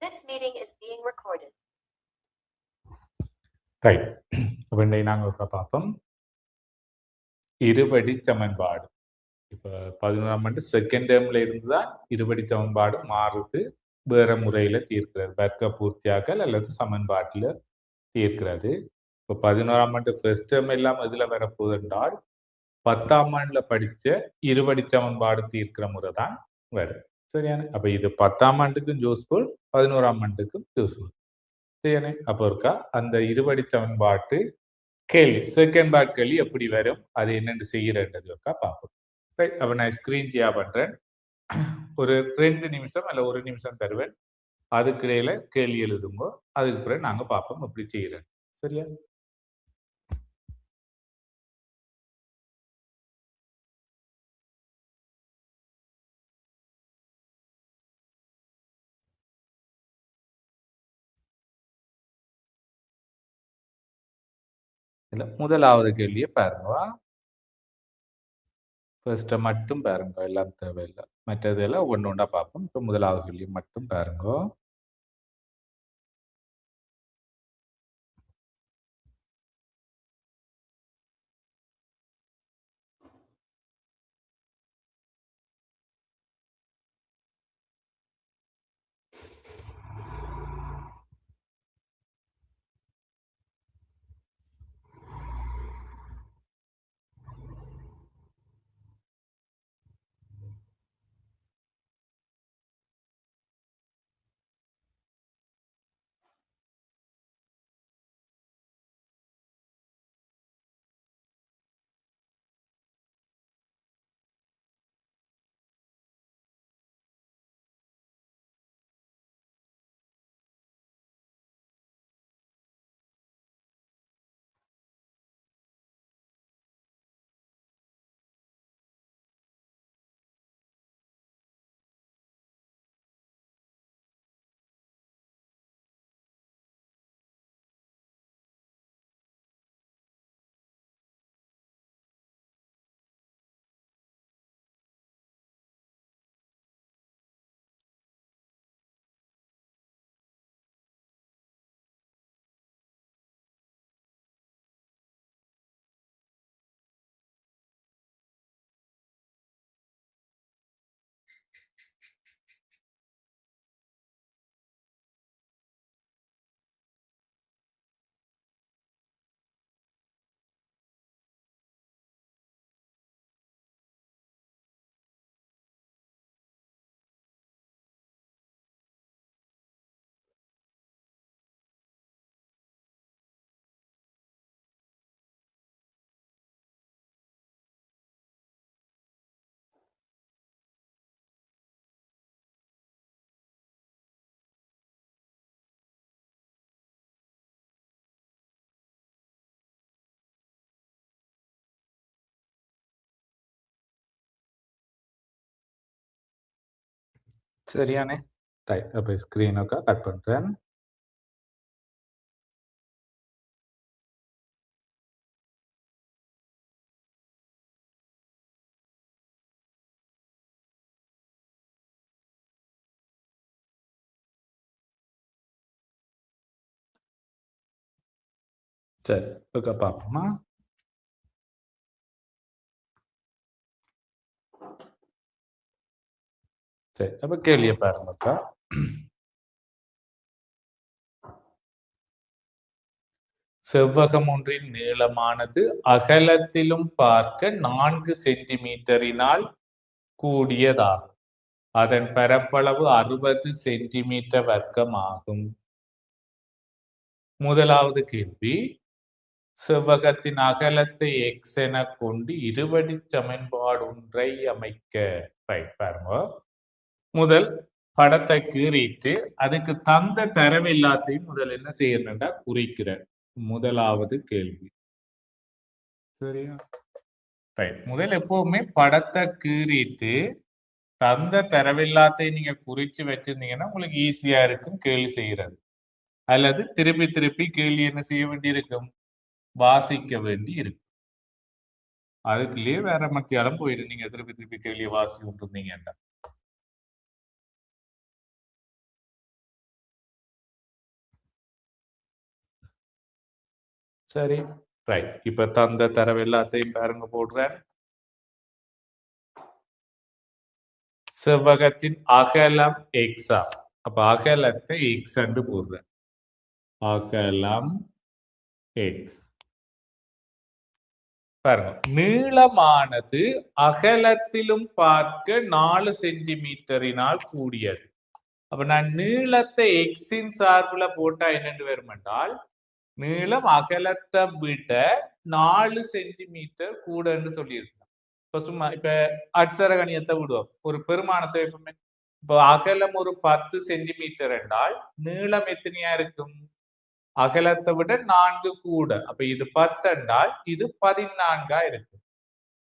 This meeting is being recorded. Right. அப்போ இன்றைக்கு நாங்கள் ஒருக்கா பார்ப்போம் இருபடி சமன்பாடு. இப்போ 11ஆம் ஆண்டு செகண்ட் டேர்மில் இருந்து தான் இருபடி சமன்பாடு மாறுது, வேறு முறையில் தீர்க்கிறது, வர்க்க பூர்த்தியாக்கல் அல்லது சமன்பாட்டில் தீர்க்கிறது. இப்போ 11ஆம் ஆண்டு ஃபர்ஸ்ட் டேர்ம் எல்லாம் இதில் வரப்போகுது என்றால் 10ஆம் ஆண்டில் படித்த இருபடி சமன்பாடு தீர்க்கிற முறை தான் வரும். சரியான? அப்போ இது 10ஆம் ஆண்டுக்கும் யூஸ்ஃபுல், 11ஆம் ஆண்டுக்கும் யூஸ்ஃபுல். சரியானே? அப்போ இருக்கா அந்த இருபடி சமன்பாட்டு கேள்வி செகண்ட் பார்ட் கேள்வி எப்படி வரும், அது என்னென்று செய்கிறன்றது இருக்கா பார்ப்போம். ரைட். அப்போ நான் ஸ்க்ரீன் ஷேர் பண்ணுறேன். ஒரு 2 நிமிஷம் அல்ல 1 நிமிஷம் தருவேன், அதுக்கு இடையில கேள்வி எழுதுங்க. அதுக்கு பிறகு நாங்கள் பார்ப்போம் எப்படி செய்கிறேன். சரியா? இல்லை, முதலாவது கேள்வியை பாருங்க. ஃபர்ஸ்ட்டை மட்டும் பாருங்க, எல்லாம் தேவையில்லை, மற்றதெல்லாம் ஒன்று ஒன்றா பார்ப்போம். இப்போ முதலாவது கேள்வி மட்டும் பாருங்க. சரியானே? ரைட். அப்போ ஸ்க்ரீனுக்கா கட் பண்ணுறேன். சரி, ஓகே, பார்ப்போமா? சரி, அப்போ கேள்வியை பாருங்கக்கா. செவ்வகம் ஒன்றின் நீளமானது அகலத்திலும் பார்க்க 4 சென்டிமீட்டரினால் கூடியதாகும். அதன் பரப்பளவு 60 சென்டிமீட்டர் வர்க்கம் ஆகும். முதலாவது கேள்வி, செவ்வகத்தின் அகலத்தை x என கொண்டு இருபடி சமன்பாடு ஒன்றை அமைக்க. பாருங்க, முதல் படத்தை கீறிட்டு அதுக்கு தந்த தரவு எல்லாத்தையும் முதல் என்ன செய்யணும்னா குறிக்கிறேன். முதலாவது கேள்வி. சரியா? ரைட். முதல் எப்பவுமே படத்தை கீறிட்டு தந்த தரவில்லாத்தையும் நீங்க குறிச்சு வச்சிருந்தீங்கன்னா உங்களுக்கு ஈஸியா இருக்கும் கேள்வி செய்யறது. அல்லது திருப்பி திருப்பி கேள்வி என்ன செய்ய வேண்டி இருக்கும், வாசிக்க வேண்டி இருக்கும். அதுக்குள்ளேயே வேற மத்தியாலும் போயிடு நீங்க திருப்பி திருப்பி கேள்வியை வாசிச்சுட்டு இருந்தீங்கன்னா. சரி, ரைட். இப்ப தந்த தரவு எல்லாத்தையும் பாருங்க போடுறேன். செவ்வகத்தின் அகலம் எக்ஸா, அப்ப அகலத்தை எக்ஸ் என்று போடுறேன். அகலம் எக்ஸ். பாருங்க, நீளமானது அகலத்திலும் பார்க்க 4 சென்டிமீட்டரினால் கூடியது. அப்ப நான் நீளத்தை எக்ஸின் சார்புல போட்டா என்னென்று வரும் என்றால், நீளம் அகலத்தை விட 4 சென்டிமீட்டர் கூடன்னு சொல்லியிருக்கோம். இப்ப சும்மா இப்ப அட்சர கணியத்தை விடுவோம். ஒரு பெருமானத்தை எப்பவுமே இப்போ அகலம் ஒரு 10 சென்டிமீட்டர் என்றால் நீளம் எத்தனையா இருக்கும்? அகலத்தை விட 4 கூட. அப்ப இது 10 என்றால் இது 14 இருக்கும்.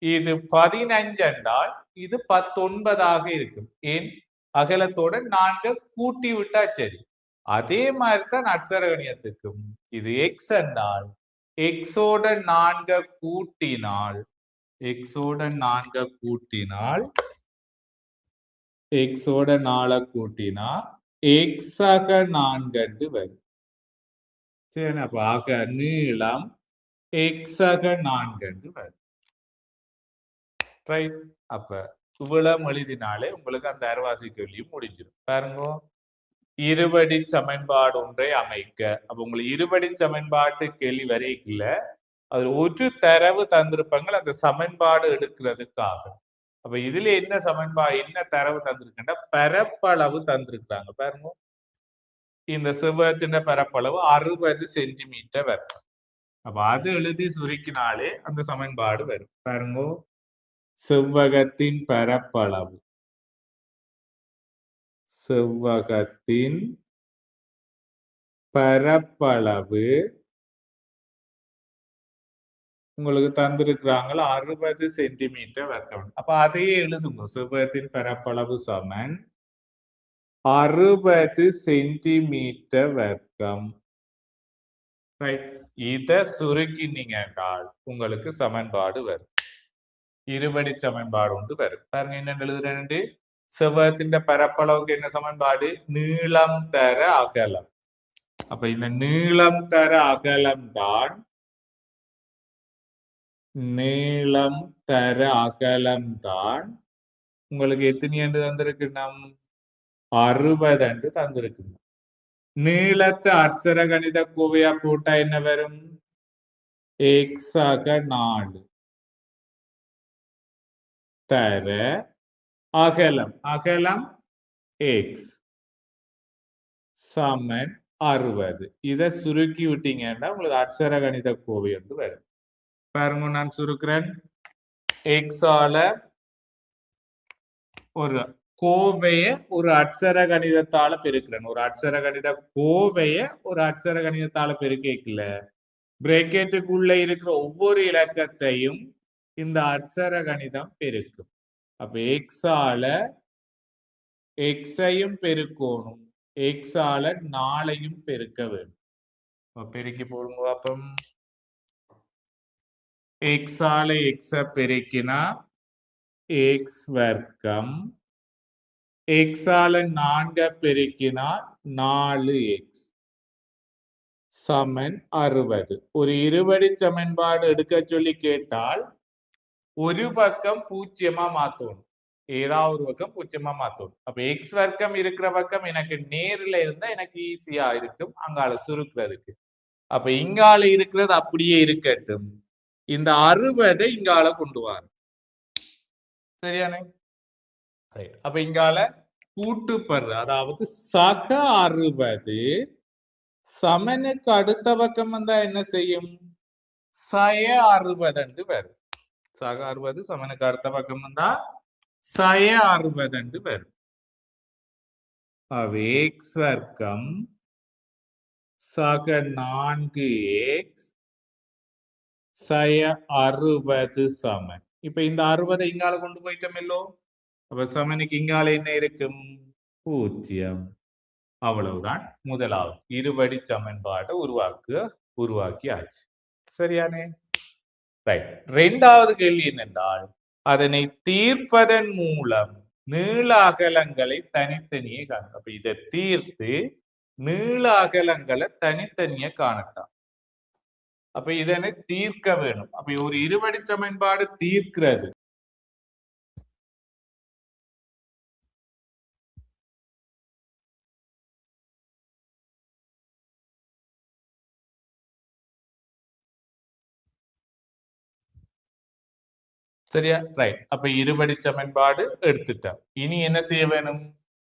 இது 15 என்றால் இது 19 இருக்கும். ஏன்? அகலத்தோட 4 கூட்டி விட்டா சரி. அதே மாதிரி தான் அட்சர கணியத்துக்கும் இது எக்ஸ் என்றால் எக்ஸோட 4 கூட்டினால் எக்ஸோட 4 கூட்டினால் எக்ஸோட 4 கூட்டினா எக்ஸாக 4 வரும். சரி, அப்ப ஆக நீளம் எக்ஸாக 4 வரும். ரைட். அப்ப இவ்வளவு எழுதினாலே உங்களுக்கு அந்த அரைவாசி கேள்வியும் முடிஞ்சிடும். பாருங்க, இருபடி சமன்பாடு ஒன்றை அமைக்க. அப்ப உங்களுக்கு இருபடி சமன்பாட்டு கேள்வி வரைக்குள்ள அதுல ஒரு தரவு தந்திருப்பாங்க அந்த சமன்பாடு எடுக்கிறதுக்காக. அப்ப இதுல என்ன சமன்பாடு, என்ன தரவு தந்திருக்குன்னா பரப்பளவு தந்திருக்கிறாங்க. பாருங்க, இந்த செவ்வகத்தின் பரப்பளவு 60 சென்டிமீட்டர் வரும். அப்ப அது எழுதி சுருக்கினாலே அந்த சமன்பாடு வரும். பாருங்க, செவ்வகத்தின் பரப்பளவு செவ்வகத்தின் பரப்பளவு உங்களுக்கு தந்திருக்கிறாங்க 60 சென்டிமீட்டர் வர்க்கம். அப்ப அதையே எழுதுங்க. செவ்வகத்தின் பரப்பளவு சமன் 60 சென்டிமீட்டர் வர்க்கம். இத சுருக்கினீங்க என்றால் உங்களுக்கு சமன்பாடு வரும். இருபடி சமன்பாடு ஒன்று வரும். பாருங்க, என்ன எழுதுறேன்? செவ்வகத்தின் பரப்பளவுக்கு என்ன சமன்பாடு? நீளம் தர அகலம். அப்ப இந்த நீளம் தர அகலம் தான் நீளம் தர அகலம் தான் உங்களுக்கு எத்தனை என்று தந்திருக்கு? 60 என்று தந்திருக்கு. நீளத்தை அட்சர கணித கோவையா போட்டா என்ன வரும்? எக்ஸாக 4 தர அகலம் அகலம் எக்ஸ் சமன் 60. இதை சுருக்கி விட்டீங்கன்னா உங்களுக்கு அட்சர கணித கோவை என்று வரும். பாருங்க, நான் சுருக்கிறேன். எக்ஸால ஒரு கோவைய ஒரு அட்சர கணிதத்தால பெருக்கிறேன். ஒரு அட்சர கணித கோவைய ஒரு அட்சர கணிதத்தால பெருக்கல, பிரேக்கெட்டுக்குள்ள இருக்கிற ஒவ்வொரு இலக்கத்தையும் இந்த அட்சர கணிதம் பெருக்கும். அப்ப எக்ஸால எக்ஸையும் பெருக்கணும், எக்ஸால 4ஐயும் பெருக்க வேண்டும். பெருக்கி போடுங்க. அப்ப எக்ஸால எக்ஸ பெருக்கினா எக்ஸ் வர்க்கம், எக்ஸால 4 பெருக்கினா 4x சமன் 60. ஒரு இருபடி சமன்பாடு எடுக்க சொல்லி கேட்டால் ஒரு பக்கம் பூஜ்ஜியமா மாத்தணும், ஏதாவது ஒரு பக்கம் பூஜ்ஜியமா மாத்தணும். அப்ப எக்ஸ் வர்க்கம் இருக்கிற பக்கம் எனக்கு நேர்ல இருந்தா எனக்கு ஈஸியா இருக்கும் அங்கால சுருக்கிறதுக்கு. அப்ப இங்கால இருக்கிறது அப்படியே இருக்கட்டும், இந்த 60 இங்கால கொண்டு வர. சரியானே? அப்ப இங்கால கூட்டுப்படுற, அதாவது சக 60 சமனுக்கு அடுத்த பக்கம் வந்தா என்ன செய்யும்? சய 60 என்று வரும். சக 60 சமனுக்கு அடுத்த பக்கம் வந்தா சய 60 என்று வரும். எக்ஸ் வர்க்கம் சக 4x சய 60 சமன். இப்ப இந்த 60 இங்கால கொண்டு போயிட்டோமல்லோ, அப்ப சமனுக்கு இங்கால என்ன இருக்கும்? 0. அவ்வளவுதான் முதலாவது இருபடி சமன்பாட்டை உருவாக்கியாச்சு. சரியானே? ரைட். இரண்டாவது கேள்வி என்னென்றால், அதனை தீர்ப்பதன் மூலம் நீள அகலங்களை தனித்தனியே காணும். அப்ப இதை தீர்த்து நீள அகலங்களை தனித்தனியே காணட்டாம். அப்ப இதனை தீர்க்க வேணும். அப்ப ஒரு இருபடி சமன்பாடு தீர்க்கிறது சரியா? ரைட். அப்ப இருபடி சமன்பாடு எடுத்துட்டோம். இனி என்ன செய்ய வேணும்?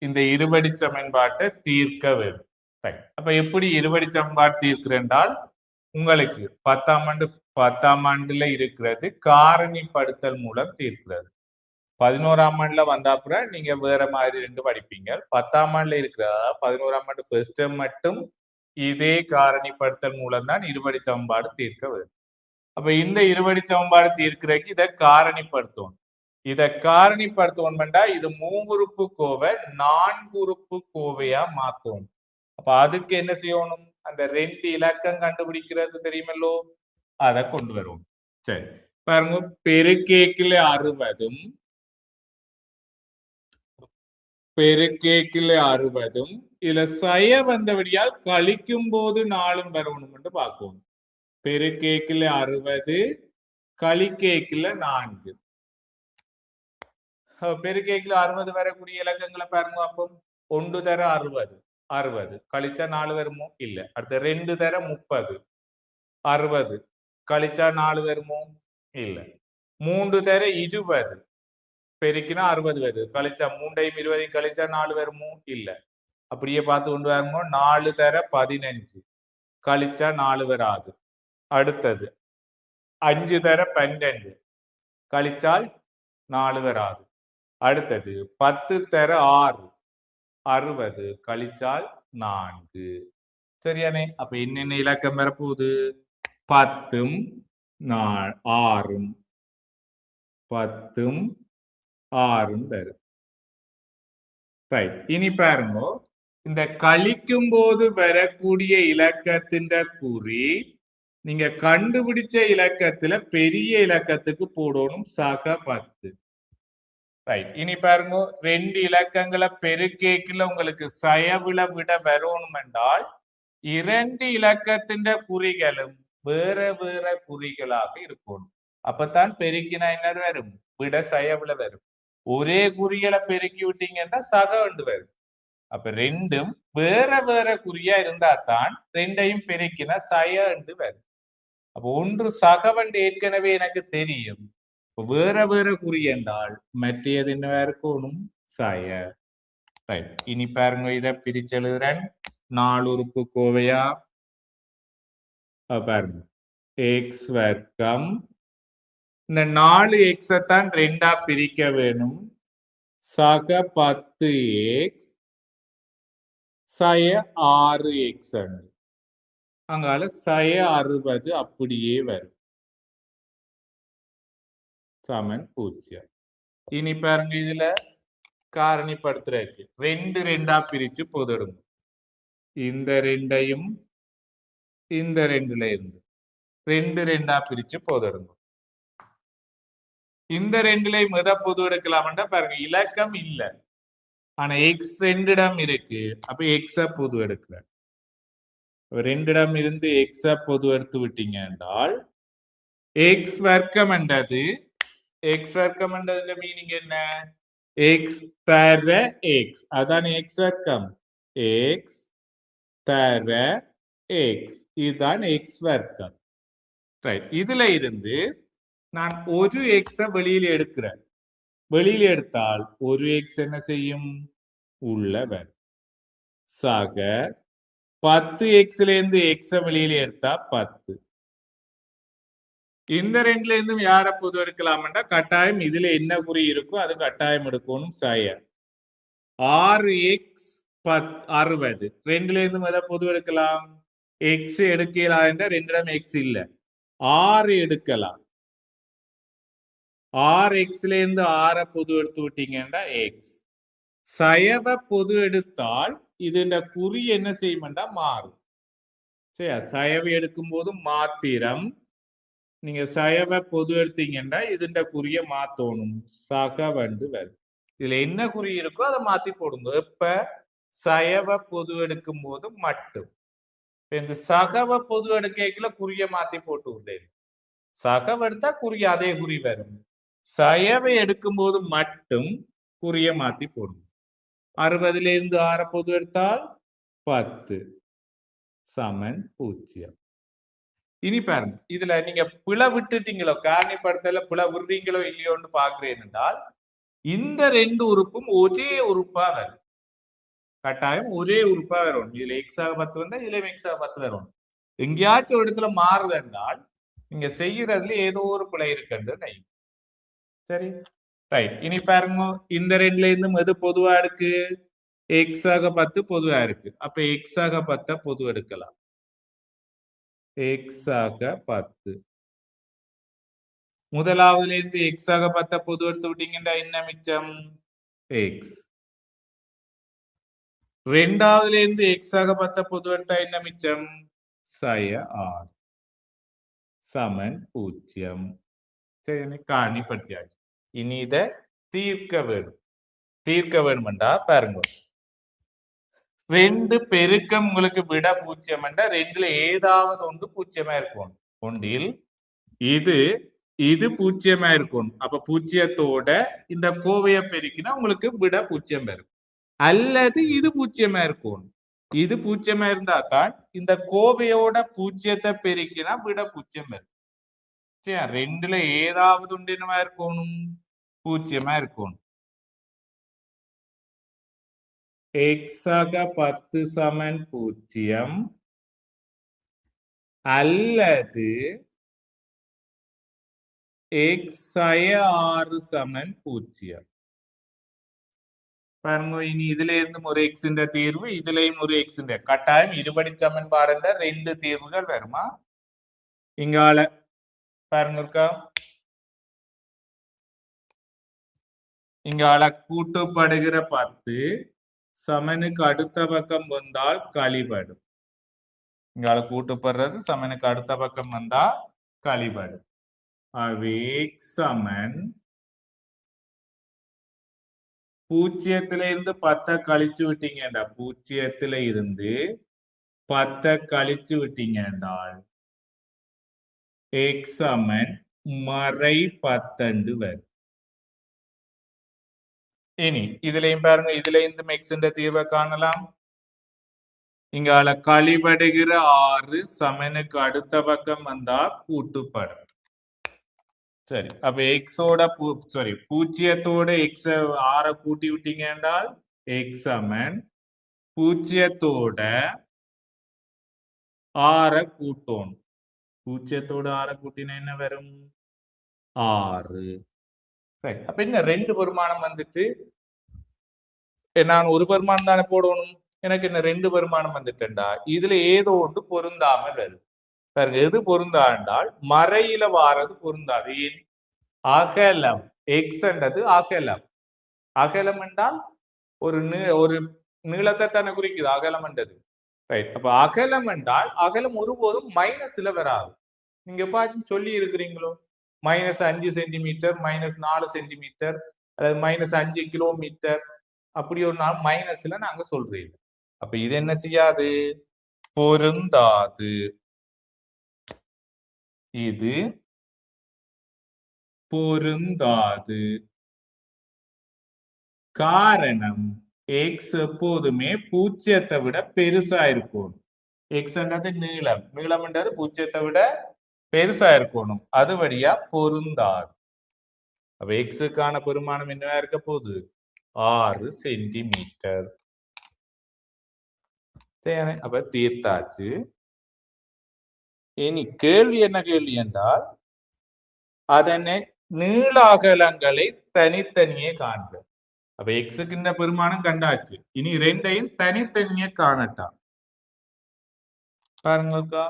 இந்த இருபடி சமன்பாட்டை தீர்க்க வேணும். ரைட். அப்ப எப்படி இருபடி சமன்பாடு தீர்க்கிறேன்றால் உங்களுக்கு 10ஆம் ஆண்டுல இருக்கிறது காரணிப்படுத்தல் மூலம் தீர்க்கிறது. 11ஆம் ஆண்டுல வந்தாப்புறம் நீங்க வேற மாதிரி 2 படிப்பீங்க. 10ஆம் ஆண்டுல இருக்கிற 11ஆம் ஆண்டு ஃபர்ஸ்ட் டேர்ம் மட்டும் இதே காரணிப்படுத்தல் மூலம் தான் இருபடி சமன்பாடு தீர்க்க வேண்டும். அப்ப இந்த இருபடி சமன்பாடு தீர்க்கிறதுக்கு இதை காரணிப்படுத்தணும். இதை காரணிப்படுத்தணும்டா இது 3 உறுப்பு கோவை 4 உறுப்பு கோவையா மாத்தணும். அப்ப அதுக்கு என்ன செய்யணும்? அந்த 2 இலக்கம் கண்டுபிடிக்கிறது தெரியுமல்லோ, அதை கொண்டு வருவோம். சரி பாருங்க, பெருக்கேக்கில் 60 பெருக்கேக்கில் 60 இதுல சய வந்தபடியால் கழிக்கும் போது 4 வரணும் என்று பார்க்கணும். பெருக்கேக்கில் 60 கழிக்கேக்கில் 4. பெருக்கேக்கில் 60 வரக்கூடிய இலக்கங்களை பாருங்க. அப்போ 1 தர 60 கழிச்சா 4 வருமோ? இல்ல. அடுத்த 2 தர 30 60 கழிச்சா 4 வருமோ? இல்ல. 3 தர 20 பெருக்கினா 60 வருது. கழிச்சா 3ஐயும் 20ஐயும் கழிச்சா 4 வருமோ? இல்ல. அப்படியே பார்த்து கொண்டு வருமோ? 4 தர 15 கழிச்சா 4 வராது. அடுத்தது 5 தர 12 கழிச்சால் 4 வராது. அடுத்தது 10 தர 6 60 கழிச்சால் 4. சரியானே? அப்ப என்னென்ன இலக்கம் வரப்போகுது? 10ம் 6ம் 10ம் 6ம் தரும். ரைட். இனி பாருங்க, இந்த கழிக்கும் போது வரக்கூடிய இலக்கத்தின் குறி நீங்க கண்டுபிடிச்ச இலக்கத்துல பெரிய இலக்கத்துக்கு போடணும். சக 10. ரைட். இனி பாருங்க, 2 இலக்கங்களை பெருக்கேக்கில் உங்களுக்கு சயவில விட வரணும் என்றால் 2 இலக்கத்தின் குறிகளும் வேற வேற குறிகளாக இருக்கணும். அப்பதான் பெருக்கினா என்னது வரும்? விட சயவில வரும். ஒரே குறிகளை பெருக்கி விட்டீங்கன்னா சக வந்து வரும். அப்ப 2ம் வேற வேற குறியா இருந்தா தான் 2ஐயும் பெருக்கினா சய என்று வரும். அப்ப ஒன்று சகவண்டு ஏற்கனவே எனக்கு தெரியும். வேற வேற குறி என்றால் மற்றது என்ன இருக்கணும்? சய. ரைட். இனி பாருங்க, இதை பிரிச்சு எழுதுறேன். 4 உறுப்பு கோவையா பாருங்க. எக்ஸ் வர்க்கம். இந்த 4 எக்ஸை தான் 2ஆ பிரிக்க வேணும். சக 10x சய 6x அங்கால சய 60 அப்படியே வரும். சமன் 0. இனி பாருங்க, இதுல காரணிப்படுத்துறதுக்கு 2 2ஆ பிரிச்சு பொதுடுங்க. இந்த 2ஐயும் இந்த 2ல இருந்து 2 2ஆ பிரிச்சு பொதுடுங்க. இந்த 2லையும் எதை பொது எடுக்கலாம்னா பாருங்க, இலக்கம் இல்ல, ஆனா எக்ஸ் 2 இடம் இருக்கு. அப்ப எக்ஸ பொது எடுக்கிற 2 இடம் இருந்து எக்ஸ பொது எடுத்து விட்டீங்க என்றால் எக்ஸ் வர்க்கம் என்றது மீனிங் என்ன? எக்ஸ் தர எக்ஸ், அதான் எக்ஸ் வர்க்கம். எக்ஸ் தர எக்ஸ், இதுதான் எக்ஸ் வர்க்கம். ரைட். இதுல இருந்து நான் ஒரு எக்ஸ வெளியில எடுக்கிறேன். வெளியில எடுத்தால் ஒரு எக்ஸ் என்ன செய்யும்? உள்ள வரும். சக 10xல இருந்து எக்ஸ வெளியில எடுத்தா 10. இந்த 2ல இருந்தும் யார பொது எடுக்கலாம்னா கட்டாயம் இதுல என்ன குறி இருக்கோ அது கட்டாயம் எடுக்கணும். சய 6x 60. 2ல இருந்தும் எதை பொது எடுக்கலாம்? எக்ஸ் எடுக்கலாம் என்ற 2இடம் எக்ஸ் இல்ல, 6 எடுக்கலாம். 6xல இருந்து 6 பொது எடுத்து விட்டீங்கன்னா எக்ஸ். சயவ பொது எடுத்தால் இதுண்ட குறி என்ன செய்யும்டா மாறும். சரியா? சயவை எடுக்கும் போது மாத்திரம் நீங்க சயவை பொது எடுத்தீங்கன்னா இதுண்ட குறிய மாத்தணும். சக வந்து வரும். இதுல என்ன குறி இருக்கோ அதை மாத்தி போடுங்க. எப்ப? சயவ பொது எடுக்கும் போது மட்டும். இந்த சகவ பொது எடுக்கைக்குள்ள குறிய மாத்தி போட்டு விட்டேன். சகவ எடுத்தா குறிய அதே குறி வரும். சயவை எடுக்கும்போது மட்டும் குறிய மாத்தி போடும். 60ல இருந்து 6 பொது எடுத்தால் 10 சமன் 0. இனி பாருங்க, இதுல நீங்க பிழை விட்டுட்டீங்களோ, காரணிப்படுத்தல பிழை விடுறீங்களோ இல்லையோன்னு பாக்குறேன் என்றால், இந்த 2 உறுப்பும் ஒரே உறுப்பா வரும். கட்டாயம் ஒரே உறுப்பா வரும். இதுல x ஆக 10 வந்தா இதுல x ஆக 10 வரும். எங்கேயாச்சும் ஒரு இடத்துல மாறுது என்றால் நீங்க செய்யறதுல ஏதோ ஒரு பிழை இருக்குன்னு. சரி, ரைட். இனி பாருங்க, இந்த ரெண்டுல இருந்தும் எது பொதுவா இருக்கு? x ஆக 10 பொதுவா இருக்கு. அப்ப x ஆக 10 பொது எடுக்கலாம். x ஆக 10. முதலாவதுல இருந்து x ஆக 10 பொது எடுத்து விட்டீங்கன்னா என்ன மிச்சம்? x. ரெண்டாவதுல இருந்து x ஆக 10 பொது எடுத்தா என்ன மிச்சம்? சய 6 சமன் 0. சரி, காரணிப்படுத்தியாச்சு. இனி இத தீர்க்க வேண்டும். தீர்க்க வேண்டுமெண்டா பாருங்க, 2 பெருக்கம் உங்களுக்கு விட 0 என்றா 2ல ஏதாவது ஒன்று 0 இருக்கும். ஒன்றில் இது 0 இருக்கும். அப்ப 0த்தோட இந்த கோவைய பெருக்கினா உங்களுக்கு விட 0 வரும். அல்லது இது 0 இருக்கும். இது 0 இருந்தா தான் இந்த கோவையோட 0த்தை பெருக்கினா விட 0 வரும். சரி, 2ல ஏதாவது ஒன்று என்னவா இருக்கணும்? 0 இருக்கணும். x ஆக 10 சமன் 0 அல்லது x சய 6 சமன் 0. பாருங்க, இனி இதுல இருந்து ஒரு x இந்த தீர்வு, இதுலயும் ஒரு x இந்த கட்டாயம் இருபடி சமன்பாடுன்ற 2 தீர்வுகள் வருமா? இங்கால பாருங்க இருக்கா, இங்கால கூட்டப்படுகிற 10 சமனுக்கு அடுத்த பக்கம் வந்தால் கழிபடும். இங்கால கூட்டப்படுறது சமனுக்கு அடுத்த பக்கம் வந்தா கழிபடும். ஆகவே x சமன் 0ல இருந்து 10 கழிச்சு விட்டீங்கடா, 0ல இருந்து 10 கழிச்சு விட்டீங்க என்றால் x சமன் மறை 10 வரும். இனி இதுலயும் பாருங்க, இதுல இருந்து x என்ற தீர்வை காணலாம். இங்கால கழிபடுகிற 6 சமனுக்கு அடுத்த பக்கம் வந்தா கூட்டுப்படும். சரி, அப்ப எக்ஸோட சாரி 0த்தோட x 6 கூட்டி விட்டீங்க என்றால் x சமன் 0த்தோட 6 கூட்டணும். 0த்தோட 6 கூட்டினா என்ன வரும்? 6. சரி, அப்ப என்ன 2 பெருமானம் வந்துட்டு நான் ஒரு பெருமானம் தானே போடணும். எனக்கு என்ன 2 பெருமானம் வந்துட்டேன்டா, இதுல ஏதோ ஒன்று பொருந்தாமல் வருது. பாருங்க, எது பொருந்தா என்றால் மறையில வாரது பொருந்தாது. ஏன்? அகலம் எக்ஸ் என்றது அகலம். அகலம் என்றால் ஒரு நீளத்தை தானே குறிக்குது அகலம் என்றது. ரைட், அப்ப அகலம் என்றால் அகலம் ஒருபோதும் மைனஸ்ல வராது. நீங்க பாத்து சொல்லி இருக்கிறீங்களோ, -5 சென்டிமீட்டர், -4 சென்டிமீட்டர், அல்லது -5 கிலோமீட்டர், அப்படி ஒரு நாள் மைனஸ்ல நாங்க சொல்றீங்க. அப்ப இது என்ன செய்யாது? பொருந்தாது. இது பொருந்தாது. காரணம் எக்ஸ் எப்போதுமே 0த்தை விட பெருசா இருக்கும். எக்ஸ் என்றது நீளம், நீளம் என்றது 0த்தை விட பெருசா இருக்கணும். அது வழியா பொருந்தாது. அப்ப எக்ஸுக்கான பெருமானம் என்னவா இருக்க போகுது? 6 சென்டிமீட்டர். அப்ப தீர்த்தாச்சு. இனி கேள்வி என்ன கேள்வி என்றால், அதனை நீள அகலங்களை தனித்தனியே காண்க. அப்ப எக்ஸுக்கு இந்த பெருமானம் கண்டாச்சு. இனி 2ஐயும் தனித்தனியே காணட்டாம். பாருங்கக்கா,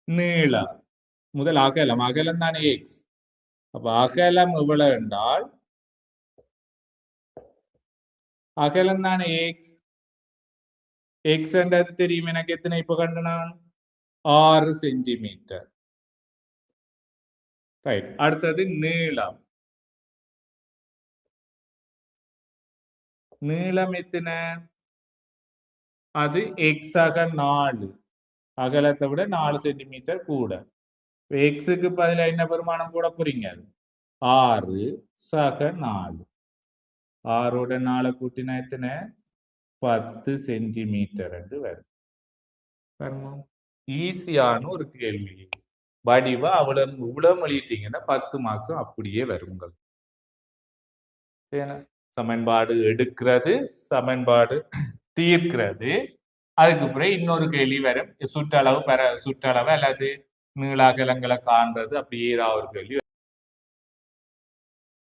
நீளம் முதல் அகலம், அகலம் தானே எக்ஸ். அப்ப அகலம் எவ்வளவு என்றால் அகலம் தானே எக்ஸ். எக்ஸ் என்றது தெரியும் எனக்கு. எத்தனை இப்ப கண்டு நான்? 6 சென்டிமீட்டர். ரைட், அடுத்தது நீளம். நீளம் எத்தனை? அது எக்ஸாக 4 அகலத்தை விட 4 சென்டிமீட்டர் கூட. எக்ஸுக்கு பதிலா என்ன பெருமானம் போட போறீங்க? 6 சக 4. 6ஓட 4 கூட்டினா எத்தனை? 10 சென்டிமீட்டர் என்று வரும். ஈஸியான ஒரு கேள்வி. வடிவா இவ்வளவு எழுதிட்டீங்கன்னா 10 மார்க்ஸும் அப்படியே வரும் உங்களுக்கு. சமன்பாடு எடுக்கிறது, சமன்பாடு தீர்க்கிறது. அதுக்கு பிறகு இன்னொரு கேள்வி வரும். சுற்றளவு அல்லது நீளாகலங்களை காண்றது, அப்படி ஏதாவது ஒரு கேள்வி